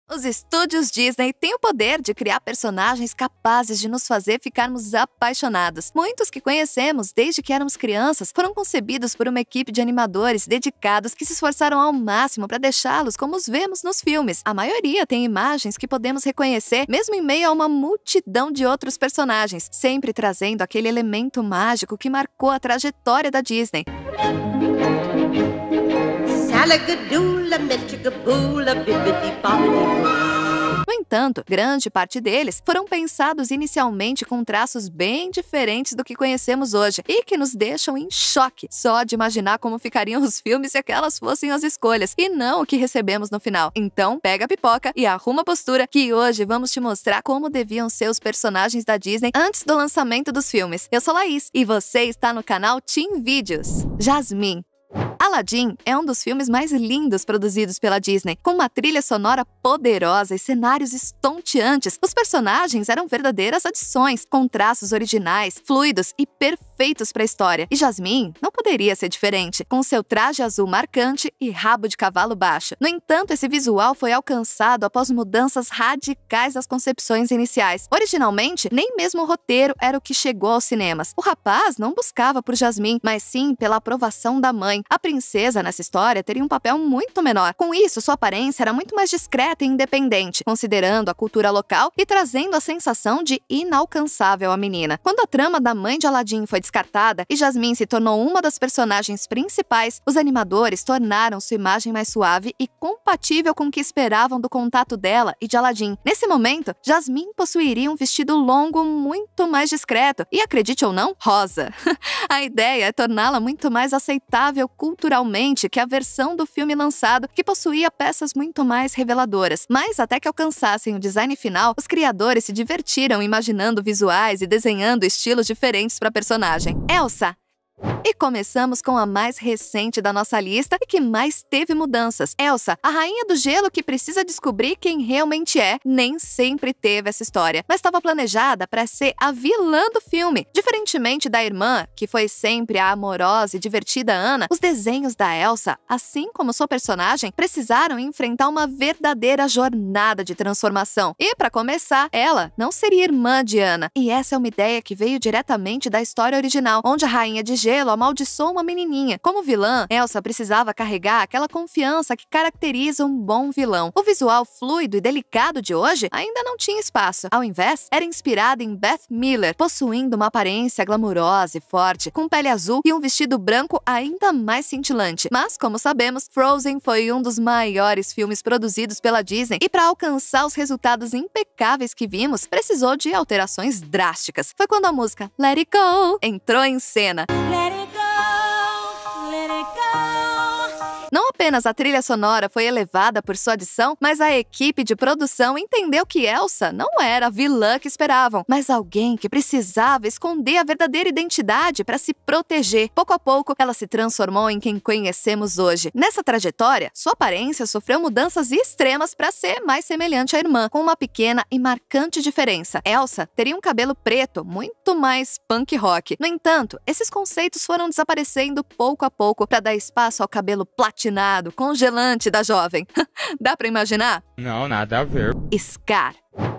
Os estúdios Disney têm o poder de criar personagens capazes de nos fazer ficarmos apaixonados. Muitos que conhecemos desde que éramos crianças foram concebidos por uma equipe de animadores dedicados que se esforçaram ao máximo para deixá-los como os vemos nos filmes. A maioria tem imagens que podemos reconhecer mesmo em meio a uma multidão de outros personagens, sempre trazendo aquele elemento mágico que marcou a trajetória da Disney. No entanto, grande parte deles foram pensados inicialmente com traços bem diferentes do que conhecemos hoje e que nos deixam em choque só de imaginar como ficariam os filmes se aquelas fossem as escolhas e não o que recebemos no final. Então, pega a pipoca e arruma a postura que hoje vamos te mostrar como deviam ser os personagens da Disney antes do lançamento dos filmes. Eu sou Laís e você está no canal Teen Videos. Jasmine. Aladdin é um dos filmes mais lindos produzidos pela Disney. Com uma trilha sonora poderosa e cenários estonteantes, os personagens eram verdadeiras adições, com traços originais, fluidos e perfeitos para a história. E Jasmine não poderia ser diferente, com seu traje azul marcante e rabo de cavalo baixo. No entanto, esse visual foi alcançado após mudanças radicais das concepções iniciais. Originalmente, nem mesmo o roteiro era o que chegou aos cinemas. O rapaz não buscava por Jasmine, mas sim pela aprovação da mãe. A princesa nessa história teria um papel muito menor. Com isso, sua aparência era muito mais discreta e independente, considerando a cultura local e trazendo a sensação de inalcançável à menina. Quando a trama da mãe de Aladdin foi descartada e Jasmine se tornou uma das personagens principais, os animadores tornaram sua imagem mais suave e compatível com o que esperavam do contato dela e de Aladdin. Nesse momento, Jasmine possuiria um vestido longo muito mais discreto e, acredite ou não, rosa. A ideia é torná-la muito mais aceitável culturalmente que a versão do filme lançado, que possuía peças muito mais reveladoras. Mas até que alcançassem o design final, os criadores se divertiram imaginando visuais e desenhando estilos diferentes para a personagem. Elsa. E começamos com a mais recente da nossa lista e que mais teve mudanças. Elsa, a rainha do gelo que precisa descobrir quem realmente é, nem sempre teve essa história, mas estava planejada para ser a vilã do filme. Diferentemente da irmã, que foi sempre a amorosa e divertida Anna, os desenhos da Elsa, assim como sua personagem, precisaram enfrentar uma verdadeira jornada de transformação. E, para começar, ela não seria irmã de Anna. E essa é uma ideia que veio diretamente da história original, onde a rainha de gelo amaldiçoou uma menininha. Como vilã, Elsa precisava carregar aquela confiança que caracteriza um bom vilão. O visual fluido e delicado de hoje ainda não tinha espaço. Ao invés, era inspirada em Beth Miller, possuindo uma aparência glamurosa e forte, com pele azul e um vestido branco ainda mais cintilante. Mas, como sabemos, Frozen foi um dos maiores filmes produzidos pela Disney e, para alcançar os resultados impecáveis que vimos, precisou de alterações drásticas. Foi quando a música Let It Go entrou em cena. Não apenas a trilha sonora foi elevada por sua adição, mas a equipe de produção entendeu que Elsa não era a vilã que esperavam, mas alguém que precisava esconder a verdadeira identidade para se proteger. Pouco a pouco, ela se transformou em quem conhecemos hoje. Nessa trajetória, sua aparência sofreu mudanças extremas para ser mais semelhante à irmã, com uma pequena e marcante diferença. Elsa teria um cabelo preto, muito mais punk rock. No entanto, esses conceitos foram desaparecendo pouco a pouco para dar espaço ao cabelo platinado, congelante da jovem. Dá pra imaginar? Não, nada a ver. Scar.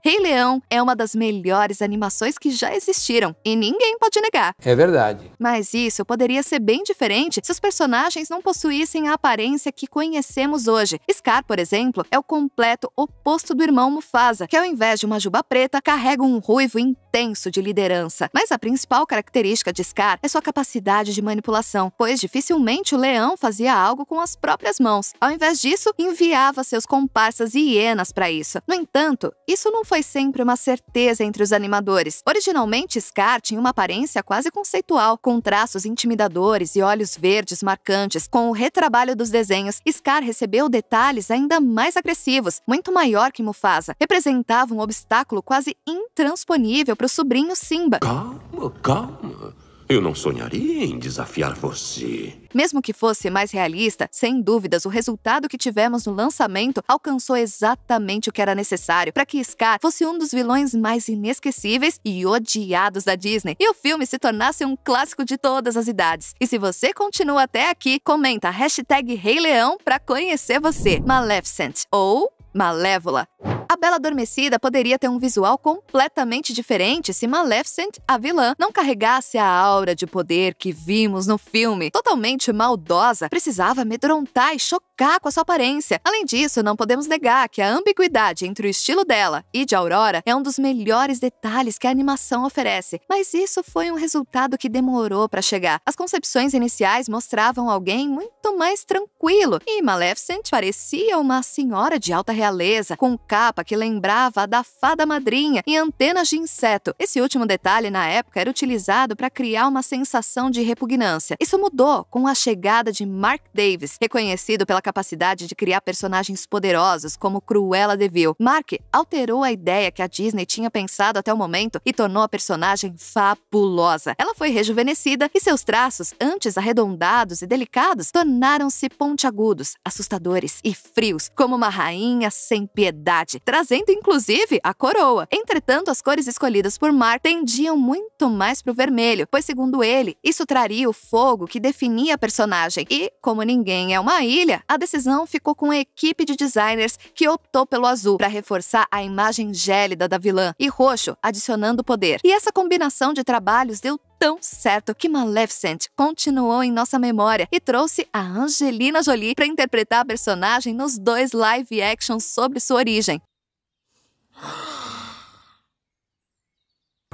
Rei Leão é uma das melhores animações que já existiram, e ninguém pode negar. É verdade. Mas isso poderia ser bem diferente se os personagens não possuíssem a aparência que conhecemos hoje. Scar, por exemplo, é o completo oposto do irmão Mufasa, que ao invés de uma juba preta, carrega um ruivo intenso de liderança. Mas a principal característica de Scar é sua capacidade de manipulação, pois dificilmente o leão fazia algo com as próprias mãos. Ao invés disso, enviava seus comparsas e hienas para isso. No entanto, isso não foi sempre uma certeza entre os animadores. Originalmente, Scar tinha uma aparência quase conceitual, com traços intimidadores e olhos verdes marcantes. Com o retrabalho dos desenhos, Scar recebeu detalhes ainda mais agressivos, muito maior que Mufasa. Representava um obstáculo quase intransponível para o sobrinho Simba. Calma, calma. Eu não sonharia em desafiar você. Mesmo que fosse mais realista, sem dúvidas, o resultado que tivemos no lançamento alcançou exatamente o que era necessário para que Scar fosse um dos vilões mais inesquecíveis e odiados da Disney, e o filme se tornasse um clássico de todas as idades. E se você continua até aqui, comenta #ReiLeão para conhecer você. Maleficent ou Malévola. A Bela Adormecida poderia ter um visual completamente diferente se Maleficent, a vilã, não carregasse a aura de poder que vimos no filme. Totalmente maldosa, precisava amedrontar e chocar com a sua aparência. Além disso, não podemos negar que a ambiguidade entre o estilo dela e de Aurora é um dos melhores detalhes que a animação oferece. Mas isso foi um resultado que demorou para chegar. As concepções iniciais mostravam alguém muito mais tranquilo, e Maleficent parecia uma senhora de alta realeza, com capa que lembrava a da fada madrinha e antenas de inseto. Esse último detalhe, na época, era utilizado para criar uma sensação de repugnância. Isso mudou com a chegada de Mark Davis, reconhecido pela capacidade de criar personagens poderosos como Cruella de Vil. Mark alterou a ideia que a Disney tinha pensado até o momento e tornou a personagem fabulosa. Ela foi rejuvenescida e seus traços, antes arredondados e delicados, tornaram-se pontiagudos, assustadores e frios, como uma rainha sem piedade, trazendo inclusive a coroa. Entretanto, as cores escolhidas por Mark tendiam muito mais para o vermelho, pois, segundo ele, isso traria o fogo que definia a personagem. E, como ninguém é uma ilha, a decisão ficou com a equipe de designers, que optou pelo azul para reforçar a imagem gélida da vilã, e roxo, adicionando poder. E essa combinação de trabalhos deu tão certo que Maleficent continuou em nossa memória e trouxe a Angelina Jolie para interpretar a personagem nos 2 live actions sobre sua origem.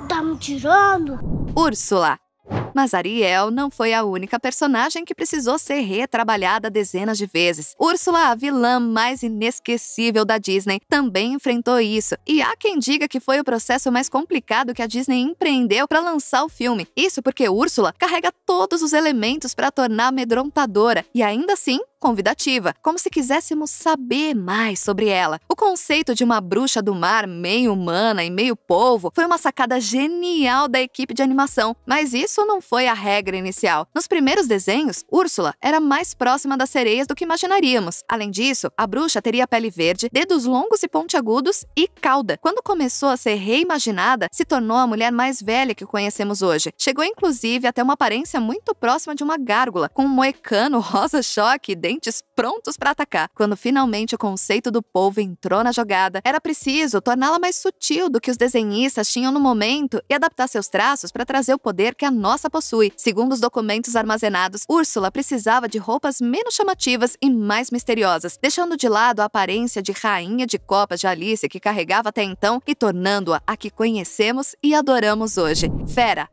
Tá me tirando? Úrsula. Mas Ariel não foi a única personagem que precisou ser retrabalhada dezenas de vezes. Úrsula, a vilã mais inesquecível da Disney, também enfrentou isso. E há quem diga que foi o processo mais complicado que a Disney empreendeu para lançar o filme. Isso porque Úrsula carrega todos os elementos para tornar amedrontadora e ainda assim convidativa, como se quiséssemos saber mais sobre ela. O conceito de uma bruxa do mar meio humana e meio polvo foi uma sacada genial da equipe de animação, mas isso não foi a regra inicial. Nos primeiros desenhos, Úrsula era mais próxima das sereias do que imaginaríamos. Além disso, a bruxa teria pele verde, dedos longos e pontiagudos e cauda. Quando começou a ser reimaginada, se tornou a mulher mais velha que conhecemos hoje. Chegou inclusive a ter uma aparência muito próxima de uma gárgula, com um moicano rosa-choque e dentes prontos para atacar. Quando finalmente o conceito do polvo entrou na jogada, era preciso torná-la mais sutil do que os desenhistas tinham no momento e adaptar seus traços para trazer o poder que a nossa possui. Segundo os documentos armazenados, Úrsula precisava de roupas menos chamativas e mais misteriosas, deixando de lado a aparência de rainha de copas de Alice que carregava até então e tornando-a a que conhecemos e adoramos hoje. Fera.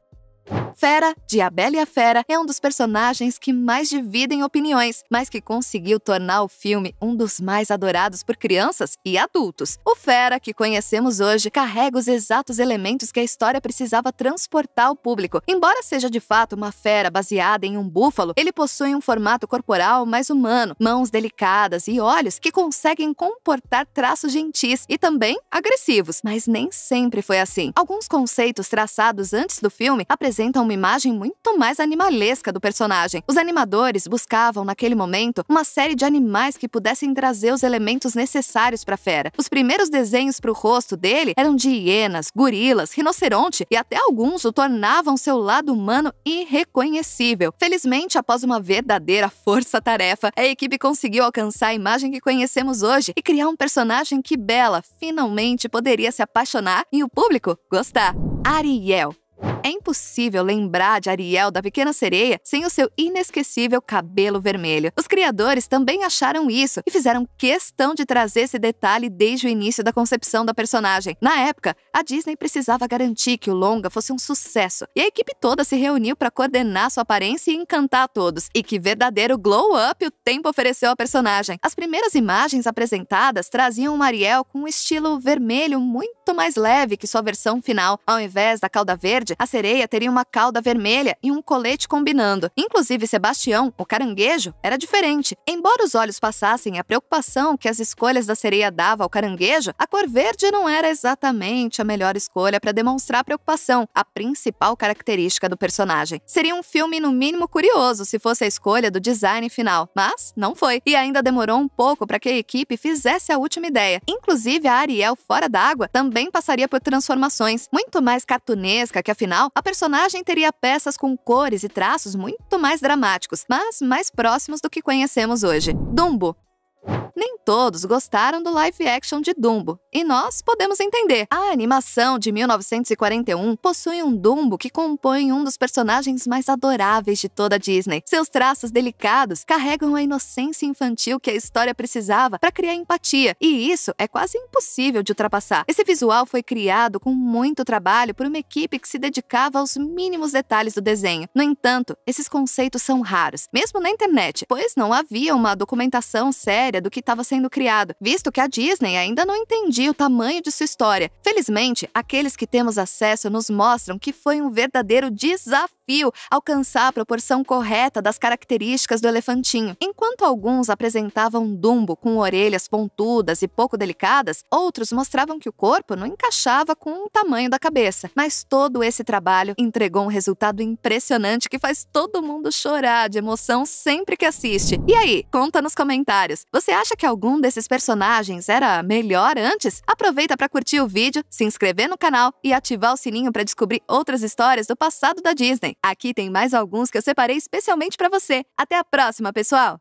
Fera, de A Bela e a Fera, é um dos personagens que mais dividem opiniões, mas que conseguiu tornar o filme um dos mais adorados por crianças e adultos. O Fera, que conhecemos hoje, carrega os exatos elementos que a história precisava transportar ao público. Embora seja de fato uma fera baseada em um búfalo, ele possui um formato corporal mais humano, mãos delicadas e olhos que conseguem comportar traços gentis e também agressivos, mas nem sempre foi assim. Alguns conceitos traçados antes do filme apresentam uma imagem muito mais animalesca do personagem. Os animadores buscavam, naquele momento, uma série de animais que pudessem trazer os elementos necessários para a fera. Os primeiros desenhos para o rosto dele eram de hienas, gorilas, rinoceronte e até alguns o tornavam seu lado humano irreconhecível. Felizmente, após uma verdadeira força-tarefa, a equipe conseguiu alcançar a imagem que conhecemos hoje e criar um personagem que Bela finalmente poderia se apaixonar e o público gostar. Ariel. É impossível lembrar de Ariel da Pequena Sereia sem o seu inesquecível cabelo vermelho. Os criadores também acharam isso e fizeram questão de trazer esse detalhe desde o início da concepção da personagem. Na época, a Disney precisava garantir que o longa fosse um sucesso, e a equipe toda se reuniu para coordenar sua aparência e encantar a todos. E que verdadeiro glow-up o tempo ofereceu à personagem. As primeiras imagens apresentadas traziam uma Ariel com um estilo vermelho muito mais leve que sua versão final. Ao invés da cauda verde, a sereia teria uma cauda vermelha e um colete combinando. Inclusive, Sebastião, o caranguejo, era diferente. Embora os olhos passassem a preocupação que as escolhas da sereia davam ao caranguejo, a cor verde não era exatamente a melhor escolha para demonstrar a preocupação, a principal característica do personagem. Seria um filme, no mínimo, curioso se fosse a escolha do design final, mas não foi. E ainda demorou um pouco para que a equipe fizesse a última ideia. Inclusive, a Ariel fora d'água também passaria por transformações, muito mais cartunesca que, afinal, a personagem teria peças com cores e traços muito mais dramáticos, mas mais próximos do que conhecemos hoje. Dumbo. Nem todos gostaram do live action de Dumbo, e nós podemos entender. A animação de 1941 possui um Dumbo que compõe um dos personagens mais adoráveis de toda a Disney. Seus traços delicados carregam a inocência infantil que a história precisava para criar empatia, e isso é quase impossível de ultrapassar. Esse visual foi criado com muito trabalho por uma equipe que se dedicava aos mínimos detalhes do desenho. No entanto, esses conceitos são raros, mesmo na internet, pois não havia uma documentação séria do que estava sendo criado, visto que a Disney ainda não entendia o tamanho de sua história. Felizmente, aqueles que temos acesso nos mostram que foi um verdadeiro desafio alcançar a proporção correta das características do elefantinho. Enquanto alguns apresentavam Dumbo com orelhas pontudas e pouco delicadas, outros mostravam que o corpo não encaixava com o tamanho da cabeça. Mas todo esse trabalho entregou um resultado impressionante que faz todo mundo chorar de emoção sempre que assiste. E aí, conta nos comentários. Você acha que algum desses personagens era melhor antes? Aproveita para curtir o vídeo, se inscrever no canal e ativar o sininho para descobrir outras histórias do passado da Disney. Aqui tem mais alguns que eu separei especialmente para você. Até a próxima, pessoal!